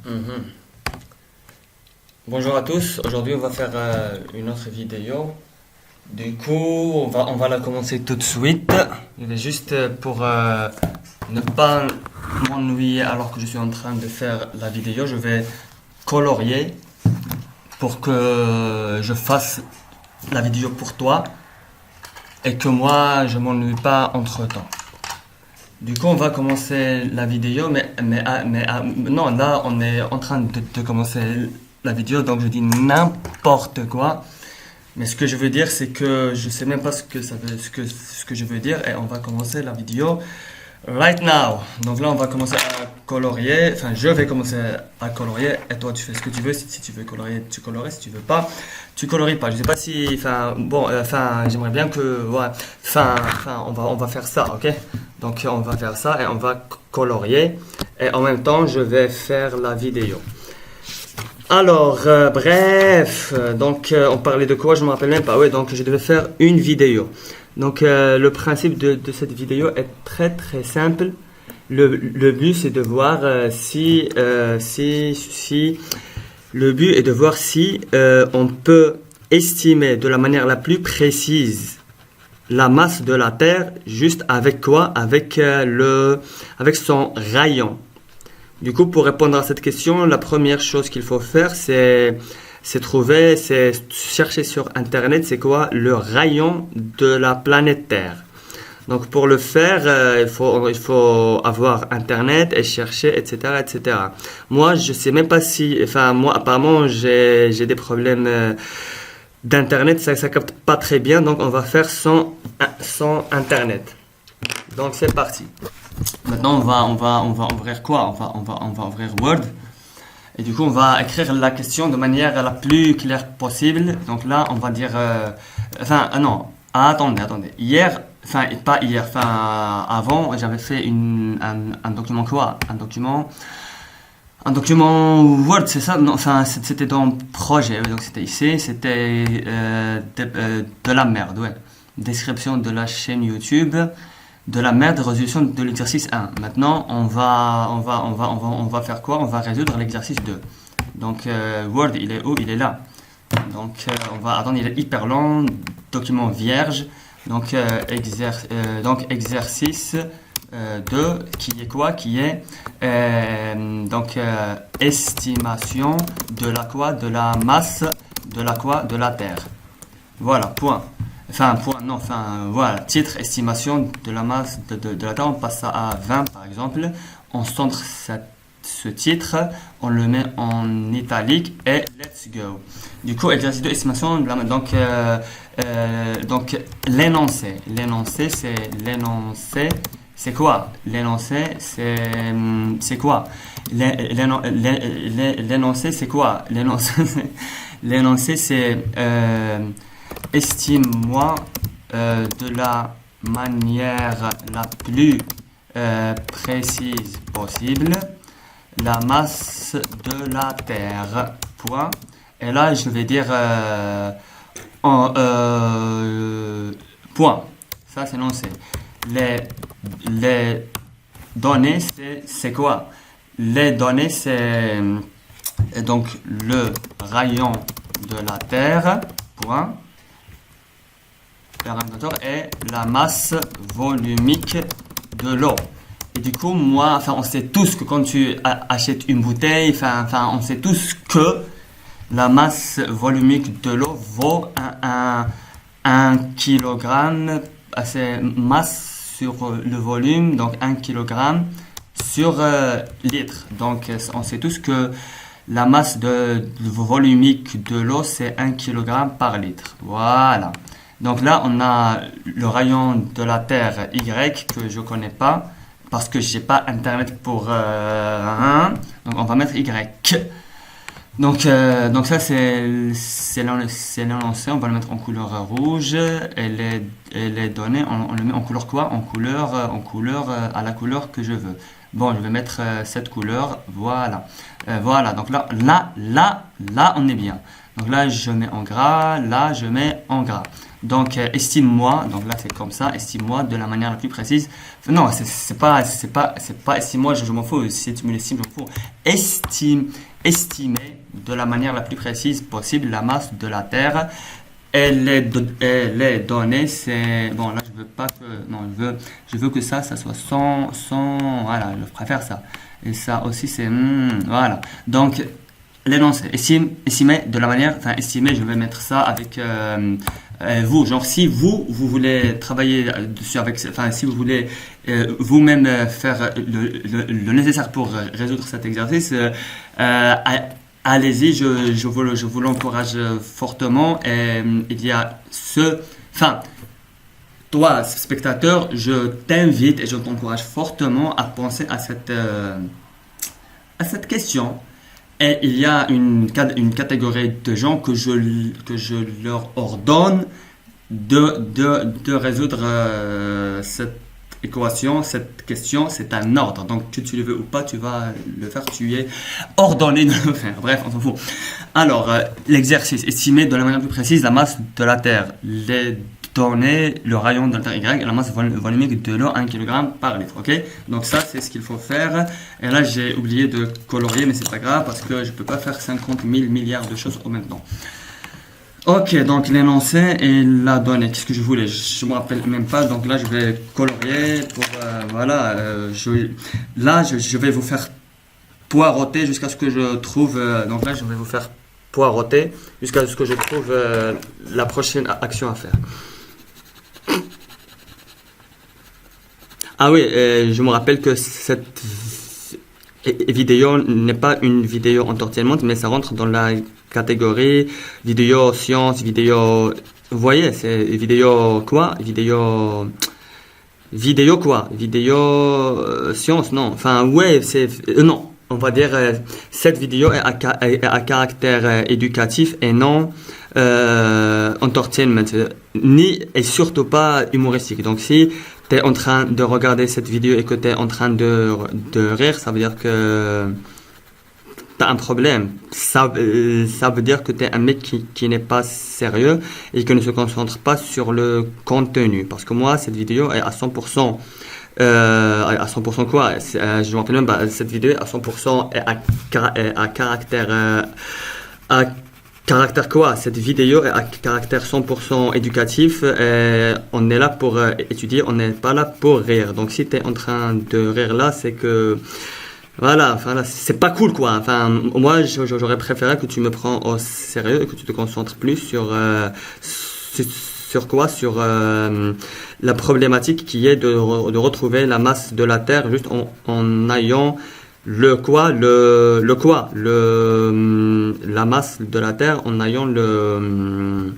Mhm. Bonjour à tous, aujourd'hui on va faire une autre vidéo. Du coup, on va la commencer tout de suite. Je vais juste pour ne pas m'ennuyer alors que je suis en train de faire la vidéo, je vais colorier pour que je fasse la vidéo pour toi et que moi je m'ennuie pas entre temps. Du coup, on va commencer la vidéo, non, là, on est en train de commencer la vidéo, donc je dis n'importe quoi. Mais ce que je veux dire, c'est que je sais même pas ce que ça veut, ce que je veux dire, et on va commencer la vidéo right now. Donc là, on va commencer à colorier, enfin, je vais commencer à colorier, et toi, tu fais ce que tu veux. Si tu veux colorier, tu colories. Si tu veux pas, tu colories pas. Je sais pas si, enfin, bon, j'aimerais bien que, ouais, on va faire ça, ok? Donc, on va faire ça et on va colorier, et en même temps, je vais faire la vidéo. Alors, bref, donc on parlait de quoi? Je me rappelle même pas. Oui, donc je devais faire une vidéo. Donc le principe de cette vidéo est très très simple. Le but c'est de voir si le but est de voir si on peut estimer de la manière la plus précise la masse de la Terre juste avec quoi? Avec son rayon. Du coup, pour répondre à cette question, la première chose qu'il faut faire, c'est chercher sur Internet, c'est quoi le rayon de la planète Terre. Donc, pour le faire, il faut avoir Internet et chercher, etc., etc. Moi, je sais même pas si, enfin, moi, apparemment, j'ai des problèmes d'Internet, ça capte pas très bien, donc on va faire sans Internet. Donc, c'est parti. Maintenant, on va ouvrir quoi? On va ouvrir Word. Et du coup, on va écrire la question de manière la plus claire possible. Donc là, on va dire, non, attendez. Hier, pas hier, avant, j'avais fait un document quoi? Un document Word, c'est ça? Non, c'était dans projet. Donc c'était ici, c'était de la merde, ouais. Description de la chaîne YouTube. De la merde, résolution de l'exercice 1. Maintenant, on va faire quoi? On va résoudre l'exercice 2. Donc, Word, il est où? Il est là. Donc, on va attendre, il est hyper long. Document vierge. Donc, exercice 2, qui est quoi? Qui est estimation de la quoi? De la masse de la quoi? De la Terre. Voilà, point. Voilà, titre, estimation de la masse de la Terre, on passe ça à 20 par exemple. On centre ce titre, on le met en italique et let's go. Du coup, exercice de estimation, donc l'énoncé. L'énoncé, c'est quoi? L'énoncé, c'est quoi? L'énoncé, c'est quoi? L'énoncé, c'est estime-moi de la manière la plus précise possible la masse de la Terre. Point. Et là, je vais dire point. Ça, c'est non, c'est les données, c'est quoi? Les données, c'est donc le rayon de la Terre. Point. Et la masse volumique de l'eau. Et du coup, on sait tous que quand tu achètes une bouteille, on sait tous que la masse volumique de l'eau vaut un kilogramme, c'est masse sur le volume, donc 1 kilogramme sur litre. Donc, on sait tous que la masse volumique de l'eau, c'est 1 kilogramme par litre. Voilà. Donc là, on a le rayon de la Terre Y que je connais pas parce que j'ai pas Internet pour donc on va mettre Y. Donc ça c'est l'énoncé. On va le mettre en couleur rouge et les données on le met en couleur quoi? En couleur à la couleur que je veux. Bon, je vais mettre cette couleur. Voilà. Voilà. Donc là on est bien. Donc là, je mets en gras. Là, je mets en gras. Donc, estime-moi. Donc là, c'est comme ça. Estime-moi de la manière la plus précise. Non, c'est pas estime-moi, je m'en fous. Si tu me l'estimes, je m'en fous. Estimer de la manière la plus précise possible la masse de la Terre. Elle est donnée, c'est... Bon, là, je veux pas que... Non, je veux que ça soit voilà, je préfère ça. Et ça aussi, c'est... voilà. Donc, l'énoncé, estimer de la manière... Enfin, estimer, je vais mettre ça avec... vous, genre, si vous voulez travailler dessus avec... Enfin, si vous voulez vous-même faire le nécessaire pour résoudre cet exercice, allez-y, je vous l'encourage fortement. Et il y a enfin, toi, spectateur, je t'invite et je t'encourage fortement à penser à cette question. Et il y a une catégorie de gens que je leur ordonne de résoudre cette équation, cette question. C'est un ordre. Donc, que tu le veux ou pas, tu vas le faire. Tu es ordonné de le faire. Bref, on s'en fout. Alors, l'exercice. Estimer de la manière plus précise la masse de la Terre. Les données, le rayon de la Terre Y et la masse volumique de l'eau 1 kg par litre. Ok? Donc, ça, c'est ce qu'il faut faire. Et là, j'ai oublié de colorier, mais c'est pas grave parce que je peux pas faire 50 000 milliards de choses en même temps. Ok, donc l'énoncé et la donnée. Qu'est-ce que je voulais? Je me rappelle même pas. Donc là, je vais colorier pour voilà. Je vais vous faire poireauter jusqu'à ce que je trouve. Donc là, je vais vous faire poireauter jusqu'à ce que je trouve la prochaine action à faire. Ah oui, je me rappelle que cette vidéo n'est pas une vidéo entièrement, mais ça rentre dans la catégorie vidéo science, vidéo... Vous voyez, c'est vidéo quoi? Vidéo quoi? Vidéo science, non. Enfin, ouais, c'est... non, on va dire cette vidéo est à caractère éducatif et non entertainment, ni et surtout pas humoristique. Donc si tu es en train de regarder cette vidéo et que tu es en train de rire, ça veut dire que tu as un problème. Ça veut dire que tu es un mec qui n'est pas sérieux et qui ne se concentre pas sur le contenu. Parce que moi, cette vidéo est à 100%. À 100% quoi? Je me rappelle même, cette vidéo à 100% est à caractère... à caractère quoi? Cette vidéo est à caractère 100% éducatif. On est là pour étudier, on n'est pas là pour rire. Donc si tu es en train de rire là, c'est que... Voilà, enfin là, c'est pas cool quoi. Enfin, moi, j'aurais préféré que tu me prends au sérieux et que tu te concentres plus sur quoi? Sur la problématique qui est de retrouver la masse de la Terre juste en ayant la masse de la Terre en ayant le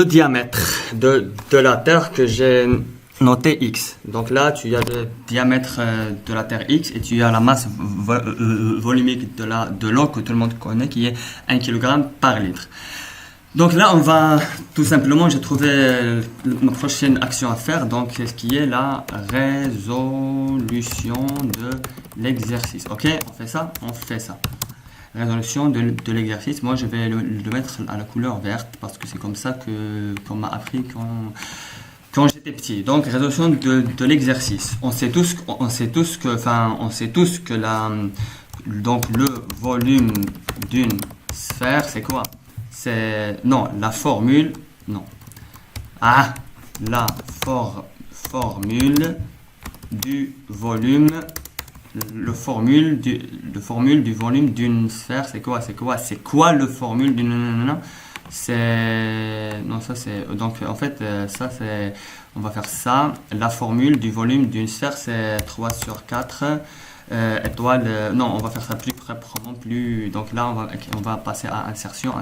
diamètre de la Terre que j'ai noté X. Donc là, tu as le diamètre de la Terre X et tu as la masse volumique de l'eau que tout le monde connaît qui est 1 kg par litre. Donc là, on va tout simplement, j'ai trouvé ma prochaine action à faire, donc ce qui est la résolution de l'exercice. Ok, on fait ça? On fait ça. Résolution de l'exercice. Moi, je vais le mettre à la couleur verte parce que c'est comme ça qu'on m'a appris quand j'étais petit. Donc, résolution de l'exercice. On sait tous que donc le volume d'une sphère, c'est quoi? C'est la formule du volume, le formule du volume d'une sphère, c'est quoi le formule d'une donc en fait ça c'est, on va faire ça, la formule du volume d'une sphère c'est 3 sur 4 étoiles, on va faire ça plus proprement, donc là on va passer à insertion,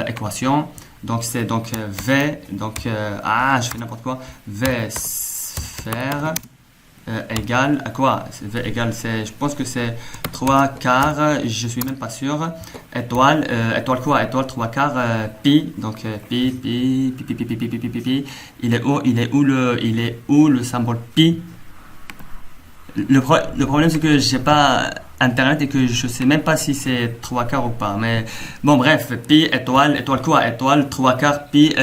équation, donc c'est V, je fais n'importe quoi, V sphère égale à quoi? V égale, je pense que c'est 3 quarts, je suis même pas sûr, étoile quoi? Étoile 3 quarts pi, donc pi, il est où le symbole pi? le problème, c'est que j'ai pas Internet et que je sais même pas si c'est 3 quarts ou pas. Mais bon, bref, pi, étoile quoi? Étoile, 3 quarts, pi,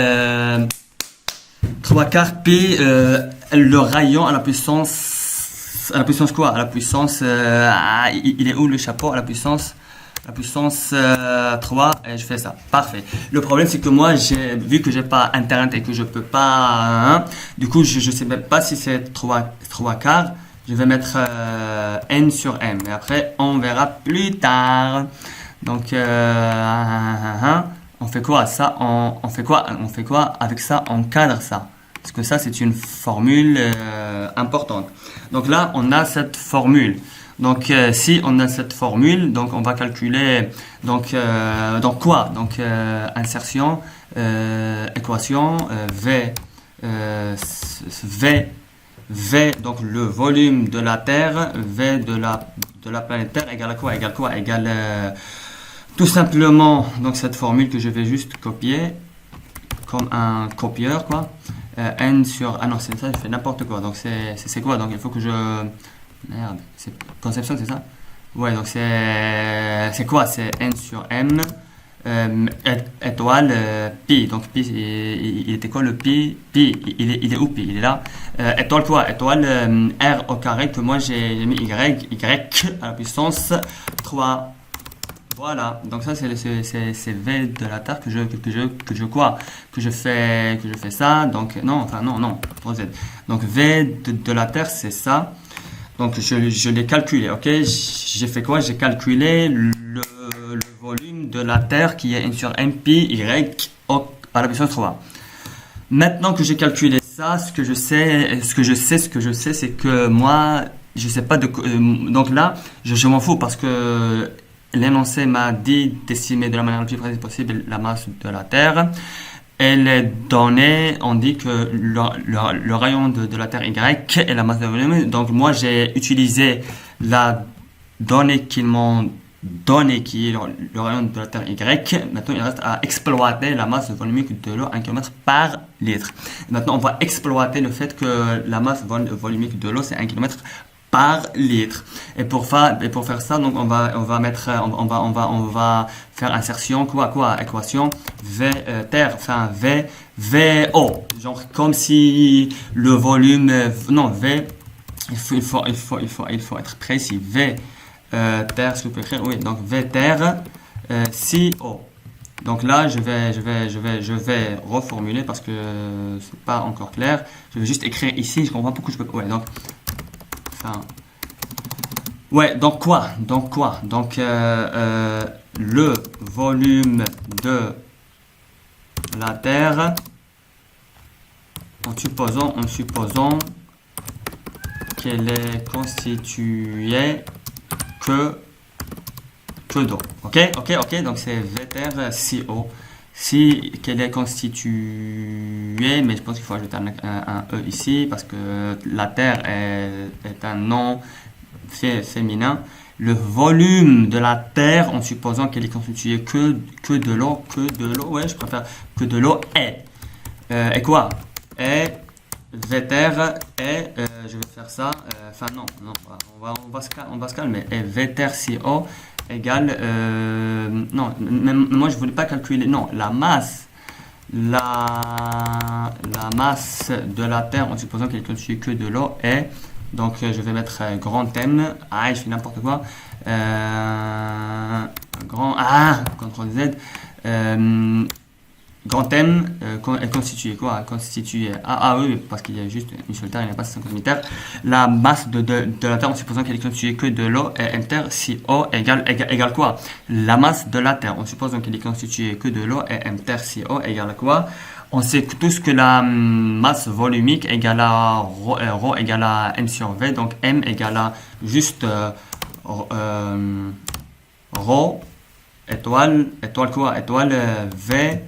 3 quarts, pi, le rayon à la puissance quoi? À la puissance, il est où le chapeau? À la puissance 3, et je fais ça. Parfait. Le problème, c'est que moi, vu que j'ai pas Internet et que je peux pas, hein, du coup, je sais même pas si c'est 3 quarts. Je vais mettre n sur m. Et après, on verra plus tard. Donc, on fait quoi? Ça, on fait quoi? On fait quoi avec ça? On cadre ça. Parce que ça, c'est une formule importante. Donc là, on a cette formule. Donc, si on a cette formule, donc on va calculer donc quoi? Donc, insertion, équation, V, donc le volume de la Terre, V de la planète Terre égale à quoi? Égale quoi? Égale tout simplement, donc cette formule que je vais juste copier comme un copieur, quoi. N sur... Ah non, c'est ça, je fais n'importe quoi. Donc c'est quoi? Donc il faut que je... Merde, c'est conception, c'est ça? Ouais, donc c'est quoi? C'est N sur M. Étoile, pi. Donc pi, il était quoi le pi? Pi, il est où pi? Il est là. Étoile quoi? Étoile R au carré, que moi j'ai mis Y à la puissance 3. Voilà, donc ça c'est V de la Terre que je fais ça. Donc non, Z. Donc V de la Terre, c'est ça. Donc je l'ai calculé, ok? J'ai fait quoi? J'ai calculé le volume de la Terre qui est N sur M pi Y à la puissance 3. Maintenant que j'ai calculé ça, ce que je sais, c'est que moi, je sais pas donc là, je m'en fous parce que l'énoncé m'a dit d'estimer de la manière la plus précise possible la masse de la Terre. Et les données, on dit que le rayon de la Terre Y est la masse de volume. Donc moi, j'ai utilisé la donnée qu'ils m'ont donnée, qui est le rayon de la Terre Y. Maintenant, il reste à exploiter la masse volumique de l'eau 1 km par litre. Maintenant, on va exploiter le fait que la masse volumique de l'eau, c'est 1 km par litre. Et pour faire ça, donc on va faire insertion équation Terre, enfin VO, genre comme si le volume V, il faut être précis. V Terre, si vous pouvez écrire, oui, donc V Terre CO. Donc là, je vais reformuler parce que c'est pas encore clair. Je vais juste écrire ici. Je comprends pourquoi je peux. Ouais, donc. Enfin, ouais, donc quoi? Donc le volume de la Terre, en supposant qu'elle est constituée que d'eau. Ok, donc c'est VTR CO. Si qu'elle est constituée, mais je pense qu'il faut ajouter un E ici parce que la Terre est un nom féminin. Le volume de la Terre, en supposant qu'elle est constituée que de l'eau, ouais, je préfère que de l'eau est. Et quoi? Est VTR est, je vais faire ça, enfin non, on va se calmer. Et VTR CO égale, non, moi je voulais pas calculer, non, la masse de la Terre en supposant qu'elle est constituée que de l'eau est, donc je vais mettre grand M, je fais n'importe quoi, CTRL Z, grand M est constitué quoi? Constitué oui, parce qu'il y a juste une seule terre, il n'y a pas 50 000 terres. La masse de la Terre, en supposant qu'elle est constituée que de l'eau, et M terre, CO égale quoi? La masse de la Terre, en supposant qu'elle est constituée que de l'eau, et M terre, CO égale quoi? On sait tous que la masse volumique égale à ρ égale à M sur V, donc M égale à juste ρ, étoile quoi? Étoile V.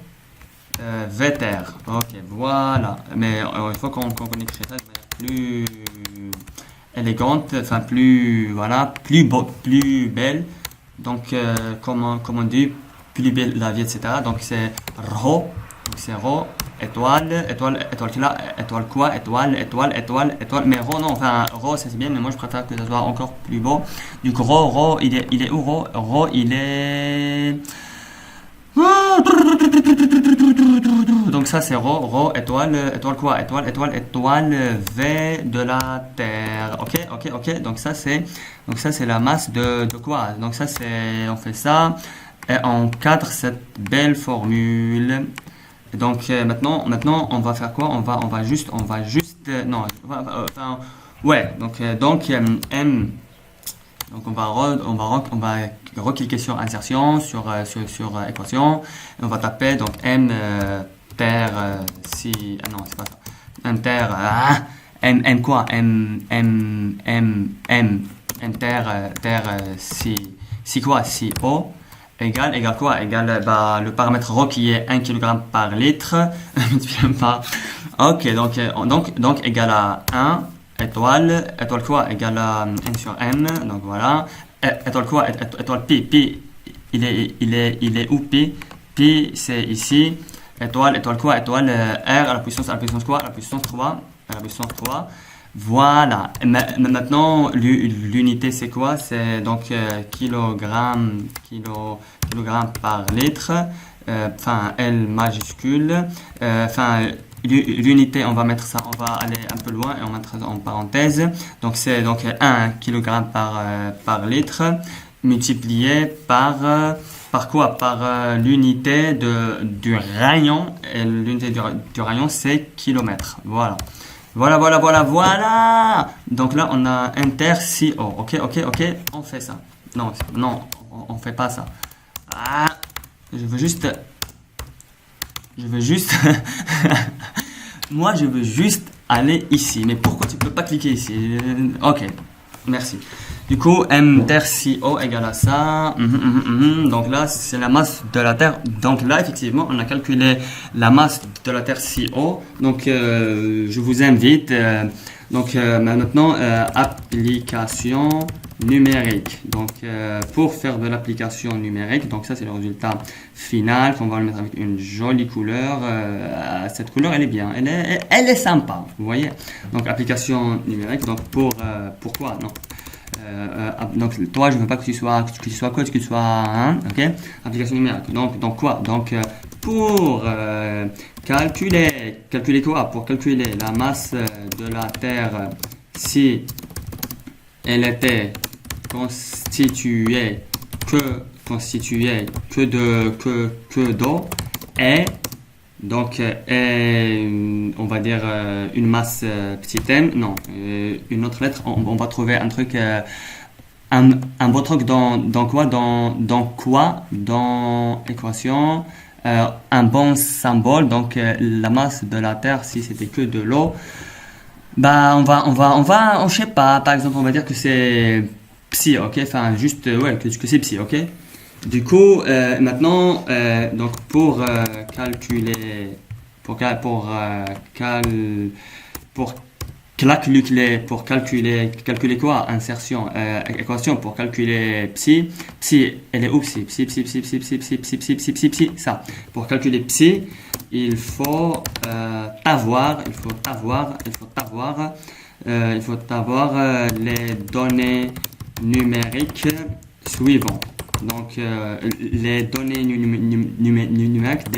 VTR. Ok, voilà. Mais il faut qu'on écrit ça de manière plus élégante, enfin plus plus belle. Donc comment on dit, plus belle la vie, etc. Donc c'est ρ, étoile quoi, étoile. Mais rho, non, enfin, rho, c'est bien, mais moi je préfère que ça soit encore plus beau. Du coup, rho, il est où, rho? Rho, il est. Donc ça c'est rho, étoile quoi, étoile V de la Terre. Ok. Donc ça c'est la masse de quoi? Donc ça c'est, on fait ça et on cadre cette belle formule. Donc maintenant on va faire quoi? On va juste non, enfin, ouais. Donc M. Donc on va recliquer sur insertion, sur équation, et on va taper donc m terre si non c'est pas ça, m terre m quoi, m terre si quoi, si o égale quoi, égale le paramètre rho qui est 1 kg par litre multiplié par, ok, donc égale à 1. Étoile quoi égale à n sur m, donc voilà. Étoile quoi, étoile pi, il est où pi? Pi c'est ici. Étoile quoi, étoile r à la puissance quoi, à la puissance 3, voilà. Maintenant l'unité c'est quoi? C'est donc kilogramme par litre, enfin L majuscule, enfin l'unité, on va mettre ça, on va aller un peu loin et on mettra ça en parenthèse. Donc c'est donc 1 kg par litre multiplié par quoi? Par l'unité du rayon, et l'unité du rayon c'est kilomètre. Voilà. Donc là on a inter-CO. Ok. On fait ça. Non, on fait pas ça. Je veux juste moi je veux juste aller ici, mais pourquoi tu peux pas cliquer ici? Ok, merci. Du coup m terre CO égale à ça. Donc là c'est la masse de la Terre. Donc là effectivement on a calculé la masse de la Terre CO. Donc je vous invite maintenant application numérique. Donc pour faire de l'application numérique, donc ça c'est le résultat final qu'on va le mettre avec une jolie couleur. Cette couleur elle est bien, elle est sympa, vous voyez. Donc application numérique. Donc pourquoi non? Donc toi je veux pas que tu sois quoi, que tu sois ok. Application numérique. Donc quoi? Donc pour calculer quoi? Pour calculer la masse de la Terre si elle était constituée d'eau et donc on va dire une masse petit m, non, une autre lettre, on va trouver un truc, un beau truc dans quoi, dans équation, un bon symbole. Donc la masse de la Terre si c'était que de l'eau, on je sais pas, par exemple on va dire que c'est psi, ok, enfin juste ouais que c'est psi, ok. Du coup maintenant donc pour calculer pour calculer quoi, insertion, équation pour calculer psi, elle est où psi, ça, pour calculer psi il faut avoir les données numériques suivantes. Donc les données numériques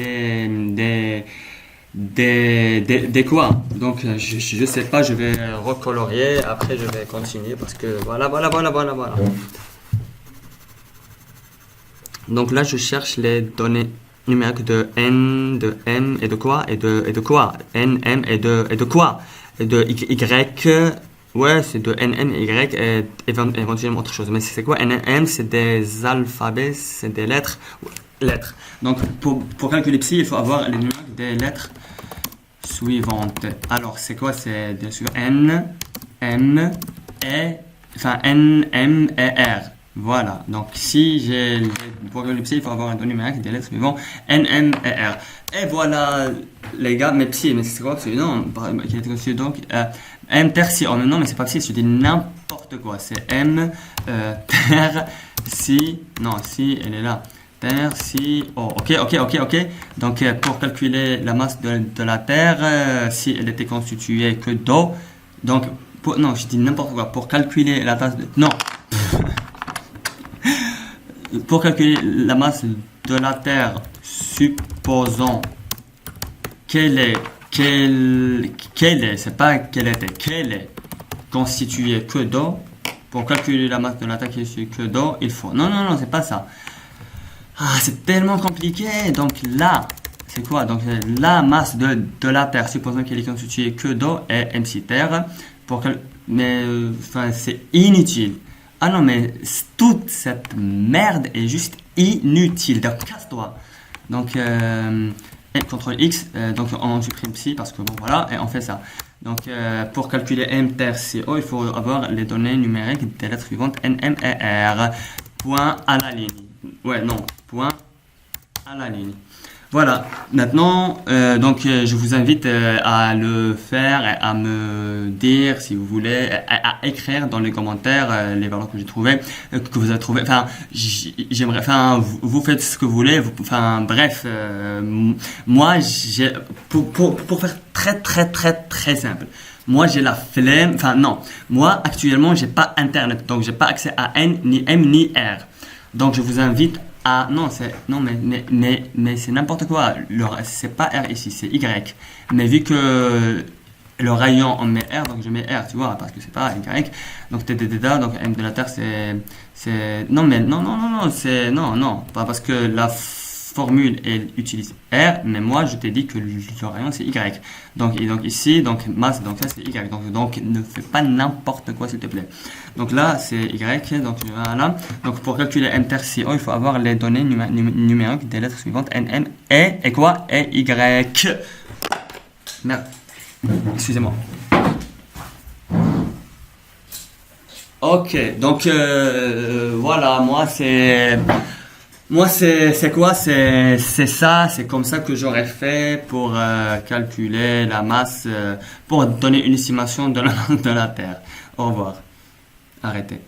des quoi. Donc je sais pas, je vais recolorier, après je vais continuer parce que voilà. Donc là je cherche les données numérique de n, de m et de quoi, et de quoi, n, m et de quoi, et de y, ouais c'est de n, m, y et éventuellement autre chose. Mais c'est quoi n, m? C'est des alphabets, c'est des lettres. Donc pour calculer psi il faut avoir les numériques des lettres suivantes. Alors c'est quoi? C'est bien sûr n, m et enfin n, m et r. Voilà, donc si j'ai pour le psi, il faut avoir un numérique des lettres suivantes N, M et R. Et voilà les gars, mais psi, mais c'est quoi psi? Non, donc M terre si, oh non mais c'est pas psi, je dis n'importe quoi, c'est M terre si, non si elle est là, Terre, si... Oh, ok. Donc, pour calculer la masse de la Terre, si elle était constituée que d'eau, donc, non, je dis n'importe quoi. Pour calculer la tasse de... Non. Pour calculer la masse de la Terre, supposons qu'elle est, c'est pas qu'elle était, qu'elle est constituée que d'eau. Pour calculer la masse de la Terre qui est constituée que d'eau, il faut... Non, c'est pas ça. Ah, c'est tellement compliqué. Donc là, c'est quoi? Donc la masse de la Terre, supposons qu'elle est constituée que d'eau, est mc Terre. Mais enfin, c'est inutile. Ah non, mais toute cette merde est juste inutile. Donc casse-toi. Donc CTRL X, donc on supprime psi parce que bon voilà, et on fait ça. Donc pour calculer m terre CO, il faut avoir les données numériques des lettres suivantes N, M et R. Point à la ligne. Ouais, non, point à la ligne. Voilà, maintenant, donc je vous invite à le faire et à me dire si vous voulez, à écrire dans les commentaires les valeurs que j'ai trouvées, que vous avez trouvées. Enfin, j'aimerais, enfin, vous faites ce que vous voulez. Enfin, bref, moi, pour faire très simple. Moi, j'ai la flemme. Enfin, non. Moi, actuellement, j'ai pas Internet, donc j'ai pas accès à N, ni M, ni R. Donc, je vous invite à... Non, mais c'est n'importe quoi. C'est pas R ici, c'est Y. Mais vu que le rayon, on met R, donc je mets R, tu vois, parce que c'est pas Y. Donc, TDDA, donc M de la Terre, c'est... Non, mais non, c'est... Non, pas parce que la formule, elle utilise R, mais moi, je t'ai dit que le rayon, c'est Y. Donc ici, donc masse, donc là, c'est Y. Donc ne fais pas n'importe quoi, s'il te plaît. Donc là, c'est Y. Donc voilà. Donc pour calculer M terre CO, il faut avoir les données numériques des lettres suivantes N, M, et quoi? Et Y. Merde. Excusez-moi. Ok. Donc voilà, moi, c'est quoi? C'est ça, c'est comme ça que j'aurais fait pour calculer la masse, pour donner une estimation de la Terre. Au revoir. Arrêtez.